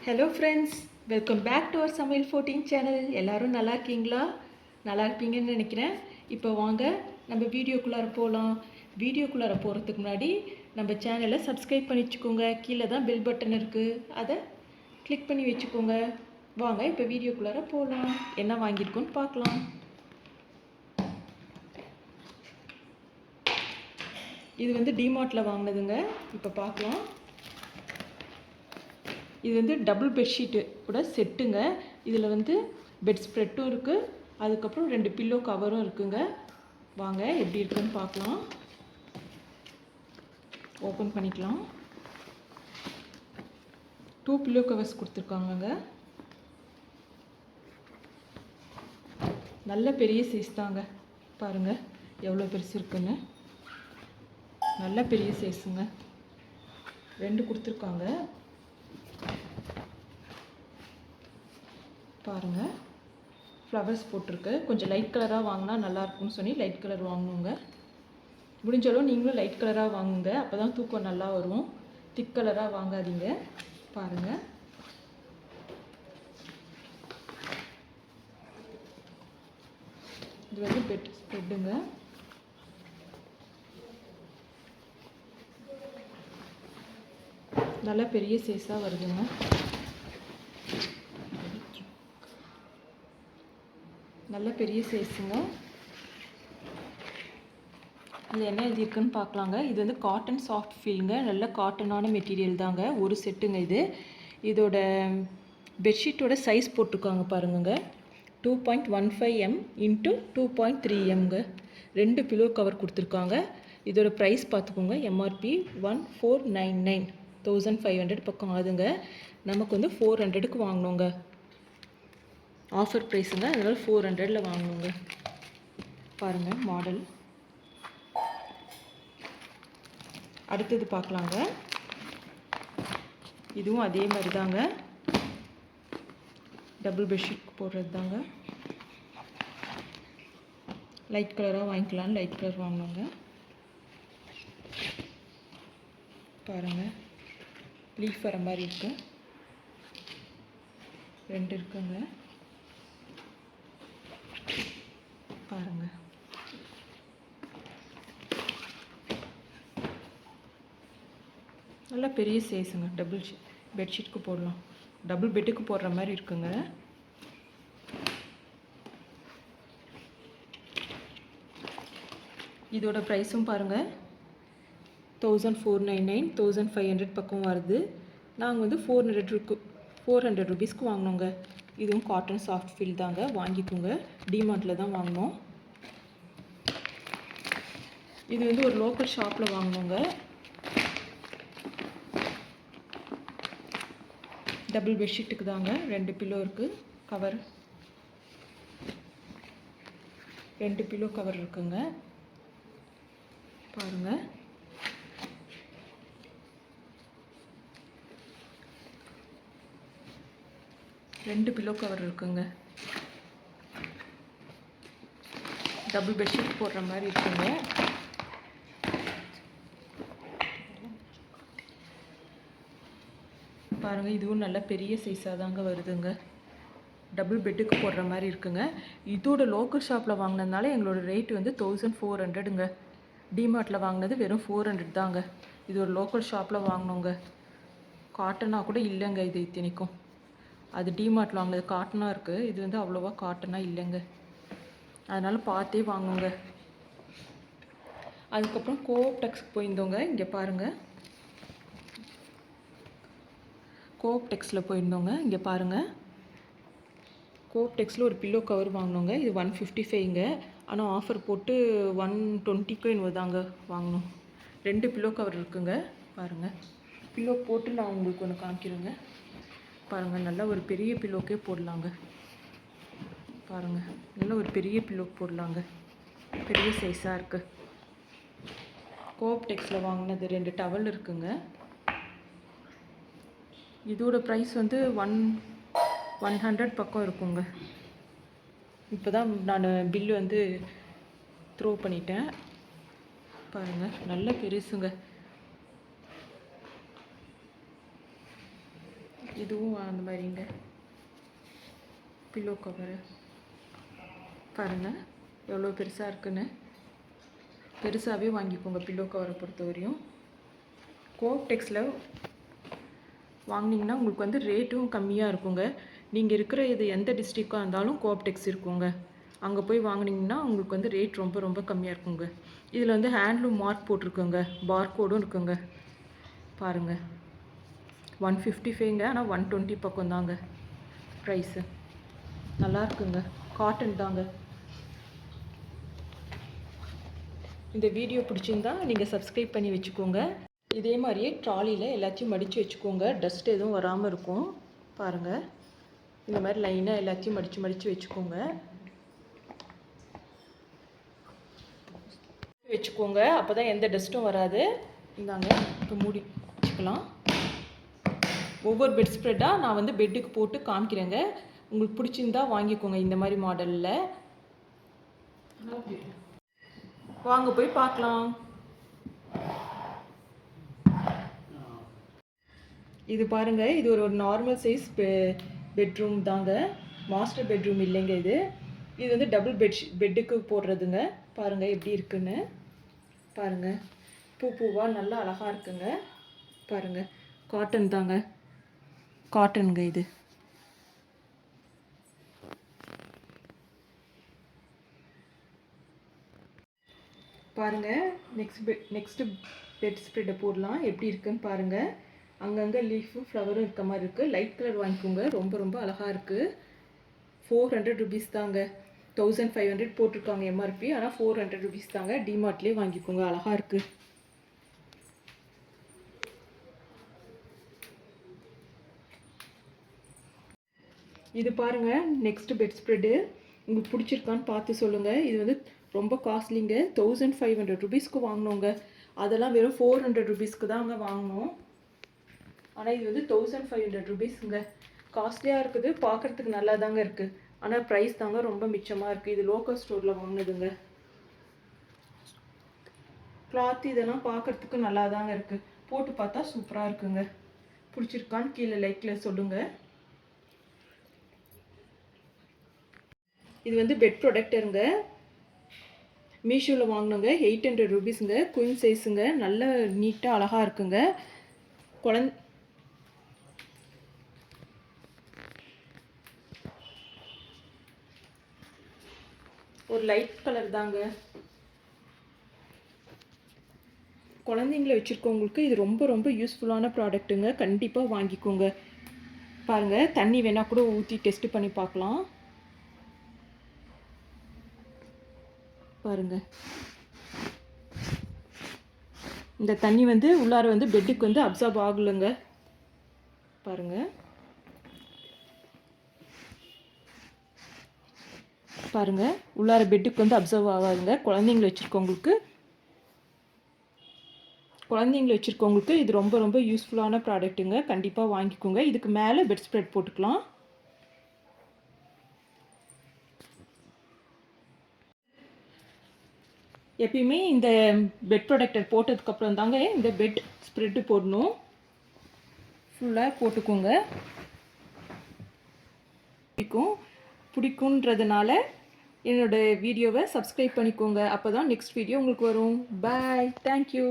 Hello friends, welcome back to our சமையல் 14 channel. எல்லோரும் நல்லா இருக்கீங்களா? நல்லா இருப்பீங்கன்னு நினைக்கிறேன். இப்போ வாங்க நம்ம வீடியோக்குள்ளார போகலாம். வீடியோக்குள்ளார போகிறதுக்கு முன்னாடி நம்ம சேனலை சப்ஸ்கிரைப் பண்ணி வச்சுக்கோங்க. கீழே தான் பெல் பட்டன் இருக்குது, அதை கிளிக் பண்ணி வச்சுக்கோங்க. வாங்க இப்போ வீடியோக்குள்ளார போகலாம். என்ன வாங்கியிருக்கோன்னு பார்க்கலாம். இது வந்து டிமார்ட்டில் வாங்கினதுங்க. இப்போ பார்க்கலாம். இது வந்து டபுள் பெட்ஷீட்டு கூட செட்டுங்க. இதில் வந்து பெட் ஸ்ப்ரெட்டும் இருக்குது, அதுக்கப்புறம் 2 பில்லோ கவரும் இருக்குங்க. வாங்க எப்படி இருக்குன்னு பார்க்கலாம். ஓப்பன் பண்ணிக்கலாம். 2 பில்லோ கவர்ஸ் கொடுத்துருக்காங்கங்க. நல்ல பெரிய சைஸ் தாங்க. பாருங்கள் எவ்வளோ பெருசு இருக்குன்னு. நல்ல பெரிய சைஸுங்க. 2 கொடுத்துருக்காங்க. பாருங்கள், ஃப்ளவர்ஸ் போட்டிருக்கு. கொஞ்சம் லைட் கலராக வாங்கினா நல்லாயிருக்கும்னு சொல்லி லைட் கலர் வாங்கணுங்க. முடிஞ்சாலும் நீங்களும் லைட் கலராக வாங்குங்க, அப்போ தான் தூக்கம் நல்லா வரும். திக் கலராக வாங்காதீங்க. பாருங்கள், இது வந்து பெட் ஸ்ப்ரெட்டுங்க. நல்லா பெரிய சைஸாக வருதுங்க. நல்ல பெரிய சைஸுங்க. இதில் என்ன எழுதியிருக்குன்னு பார்க்கலாங்க. இது வந்து காட்டன் சாஃப்ட் ஃபீலுங்க. நல்ல காட்டனான மெட்டீரியல் தாங்க. ஒரு செட்டுங்க இது. இதோட பெட்ஷீட்டோட சைஸ் போட்டிருக்காங்க பாருங்க. 2.15 m இன்ட்டு 2.3 mங்க. 2 பில்லோ கவர் கொடுத்துருக்காங்க. இதோட ப்ரைஸ் பார்த்துக்கோங்க. எம்ஆர்பி 1499, 1500 பக்கம் ஆகுதுங்க. நமக்கு வந்து 400க்கு வாங்கினோங்க. ஆஃபர் ப்ரைஸுங்க, அதனால் 400ல் வாங்கணுங்க. பாருங்கள் மாடல். அடுத்தது பார்க்கலாங்க. இதுவும் அதே மாதிரி தாங்க. டபுள் பெட்ஷீட் போடுறது தாங்க. லைட் கலராக வாங்கிக்கலான்னு லைட் கலர் வாங்கினோங்க. பாருங்கள், லீஃப் வர மாதிரி இருக்கு. 2 இருக்குங்க. பாருங்கள், நல்லா பெரிய சைஸுங்க. டபுள் பெட்ஷீட்டுக்கு போடலாம், டபுள் பெட்டுக்கு போடுற மாதிரி இருக்குங்க. இதோட ப்ரைஸும் பாருங்கள், 1499, 1500 பக்கம் வருது. நாங்கள் வந்து 400 ருபீஸ்க்கு வாங்கினோங்க. இதுவும் காட்டன் சாஃப்ட் ஃபீல் தாங்க. வாங்கிக்கோங்க. டிமார்ட்டில் தான் வாங்கினோம். இது வந்து ஒரு லோக்கல் ஷாப்பில் வாங்கினோங்க. டபுள் பெட்ஷீட்டுக்கு தாங்க. 2 பில்லோ இருக்குது, கவர் 2 பில்லோ கவர் இருக்குங்க. பாருங்கள், ரெண்டு பில்லோ கவர் இருக்குங்க. டபுள் பெட்ஷீட் போடுற மாதிரி இருக்குங்க. பாருங்கள், இதுவும் நல்ல பெரிய சைஸாக தாங்க வருதுங்க. டபுள் பெட்டுக்கு போடுற மாதிரி இருக்குங்க. இதோட லோக்கல் ஷாப்பில் வாங்கினதுனால எங்களோட ரேட் வந்து 1400ங்க. டிமார்ட்டில் வாங்கினது வெறும் 400 தாங்க. இது ஒரு லோக்கல் ஷாப்பில் வாங்கினோங்க. காட்டனாக கூட இல்லைங்க. இது இத்தனைக்கும் அது டிமார்ட்டில் வாங்கினது காட்டனாக இருக்குது. இது வந்து அவ்வளோவா காட்டனாக இல்லைங்க. அதனால் பார்த்தே வாங்குங்க. அதுக்கப்புறம் கோஆப்டெக்ஸ்க்கு போயிருந்தோங்க. இங்கே பாருங்கள், கோஆப்டெக்ஸில் போயிருந்தோங்க. இங்கே பாருங்கள், கோஆப்டெக்ஸில் ஒரு பில்லோ கவர் வாங்கினோங்க. இது 155ங்க. ஆனால் ஆஃபர் போட்டு 120க்கு என்னவோ தாங்க வாங்கினோம். 2 பில்லோ கவர் இருக்குங்க. பாருங்கள், பில்லோ போட்டு நான் உங்களுக்கு ஒன்று காமிக்கிறேங்க. பாருங்கள், நல்லா ஒரு பெரிய பில்லோக்கே போடலாங்க. பாருங்கள், நல்லா ஒரு பெரிய பில்லோ போடலாங்க. பெரிய சைஸாக இருக்குது. கோஆப்டெக்ஸில் வாங்கினது 2 டவல் இருக்குங்க. இதோட ப்ரைஸ் வந்து 100 பக்கம் இருக்குங்க. இப்போ தான் நான் பில்லு வந்து த்ரோ பண்ணிட்டேன். பாருங்கள், நல்ல பெருசுங்க. இதுவும் அந்த மாதிரிங்க பில்லோ கவரு பாருங்கள் எவ்வளோ பெருசாக இருக்குன்னு. பெருசாகவே வாங்கிக்கோங்க பில்லோ கவரை பொறுத்தவரையும். கோஆப்டெக்ஸில் வாங்கினீங்கன்னா உங்களுக்கு வந்து ரேட்டும் கம்மியாக இருக்குங்க. நீங்கள் இருக்கிற இது எந்த டிஸ்ட்ரிக்டாக இருந்தாலும் கோஆப்டெக்ஸ் இருக்குங்க. அங்கே போய் வாங்கினீங்கன்னா உங்களுக்கு வந்து ரேட் ரொம்ப ரொம்ப கம்மியாக இருக்குங்க. இதில் வந்து ஹேண்ட்லூம் மார்க் போட்டிருக்குங்க, பார்கோடும் இருக்குங்க. பாருங்கள் 155ங்க, ஆனால் 120 பக்கம் தாங்க ப்ரைஸு. நல்லா இருக்குங்க, காட்டன் தாங்க. இந்த வீடியோ பிடிச்சிருந்தா நீங்கள் சப்ஸ்கிரைப் பண்ணி வச்சுக்கோங்க. இதே மாதிரியே ட்ராலியில் எல்லாத்தையும் மடித்து வச்சுக்கோங்க, டஸ்ட் எதுவும் வராமல் இருக்கும். பாருங்கள் இந்த மாதிரி லைனாக எல்லாத்தையும் மடித்து வச்சுக்கோங்க. அப்போ தான் எந்த டஸ்ட்டும் வராது. இந்தாங்க இப்போ மூடி வச்சுக்கலாம். ஒவ்வொரு பெட் ஸ்ப்ரெட்டாக நான் வந்து பெட்டுக்கு போட்டு காமிக்கிறேங்க. உங்களுக்கு பிடிச்சிருந்தா வாங்கிக்கோங்க இந்த மாதிரி மாடலில். வாங்க போய் பார்க்கலாம். இது பாருங்கள், இது ஒரு நார்மல் சைஸ் பெட்ரூம் தாங்க, மாஸ்டர் பெட்ரூம் இல்லைங்க இது. இது வந்து டபுள் பெட்டுக்கு போடுறதுங்க. பாருங்கள் எப்படி இருக்குன்னு பாருங்கள். பூவாக நல்லா அழகாக இருக்குங்க. பாருங்கள் காட்டன் தாங்க, காட்டனுங்க இது. பாருங்கள் நெக்ஸ்ட்டு பெட் ஸ்ப்ரெட்டை போடலாம். எப்படி இருக்குன்னு பாருங்கள். அங்கங்கே லீஃபும் ஃப்ளவரும் இருக்க மாதிரி இருக்குது. லைட் கலர் வாங்கிக்கோங்க, ரொம்ப ரொம்ப அழகாக இருக்குது. 400 ருபீஸ் தாங்க. 1500 போட்டிருக்காங்க எம்ஆர்பி, ஆனால் 400 ருபீஸ் தாங்க. டிமார்ட்லேயே வாங்கிக்கோங்க, அழகாக இருக்குது. இது பாருங்கள் நெக்ஸ்ட்டு பெட் ஸ்ப்ரெட்டு. உங்களுக்கு பிடிச்சிருக்கான்னு பார்த்து சொல்லுங்கள். இது வந்து ரொம்ப காஸ்ட்லிங்க, 1500 ருபீஸ்க்கு வாங்கினோங்க. அதெல்லாம் வெறும் 400 ருபீஸ்க்கு தாங்க வாங்கினோம். ஆனால் இது வந்து 1500 ருபீஸுங்க. காஸ்ட்லியாக இருக்குது, பார்க்குறதுக்கு நல்லா தாங்க இருக்குது. ஆனால் ப்ரைஸ் தாங்க ரொம்ப மிச்சமாக இருக்குது. இது லோக்கல் ஸ்டோரில் வாங்கினதுங்க. கிளாத் இதெல்லாம் பார்க்குறதுக்கு நல்லா தாங்க இருக்குது. போட்டு பார்த்தா சூப்பராக இருக்குங்க. பிடிச்சிருக்கான்னு கீழே லைக்கில் சொல்லுங்கள். இது வந்து பெட் ப்ரொடக்டருங்க, மீஷோவில் வாங்கினோங்க. 800 ருபீஸுங்க. குயின் சைஸுங்க, நல்ல நீட்டாக அழகாக இருக்குங்க. ஒரு லைட் கலர் தாங்க. குழந்தைங்கள வச்சுருக்கவங்களுக்கு இது ரொம்ப ரொம்ப யூஸ்ஃபுல்லான ப்ராடக்ட்டுங்க. கண்டிப்பாக வாங்கிக்கோங்க. பாருங்கள் தண்ணி வேணால் கூட ஊற்றி டெஸ்ட் பண்ணி பார்க்கலாம். பாருங்கள் இந்த தண்ணி வந்து உள்ளார வந்து பெட்டுக்கு வந்து அப்சார்ப் ஆகலைங்க. பாருங்கள் பாருங்கள் உள்ளார பெட்டுக்கு வந்து அப்சர்வ் ஆகாதுங்க. குழந்தைங்கள வச்சுருக்கவங்களுக்கு இது ரொம்ப ரொம்ப யூஸ்ஃபுல்லான ப்ராடக்ட்டுங்க. கண்டிப்பாக வாங்கிக்கோங்க. இதுக்கு மேலே பெட் ஸ்ப்ரெட் போட்டுக்கலாம். எப்பயுமே இந்த பெட் ப்ரொடக்டர் போட்டதுக்கப்புறம் தாங்க இந்த பெட் ஸ்ப்ரெட்டு போடணும். ஃபுல்லாக போட்டுக்கோங்க. பிடிக்குன்றதுனால என்னோடய வீடியோவை சப்ஸ்கிரைப் பண்ணிக்கோங்க. அப்போ தான் நெக்ஸ்ட் வீடியோ உங்களுக்கு வரும். பாய், தேங்க்யூ.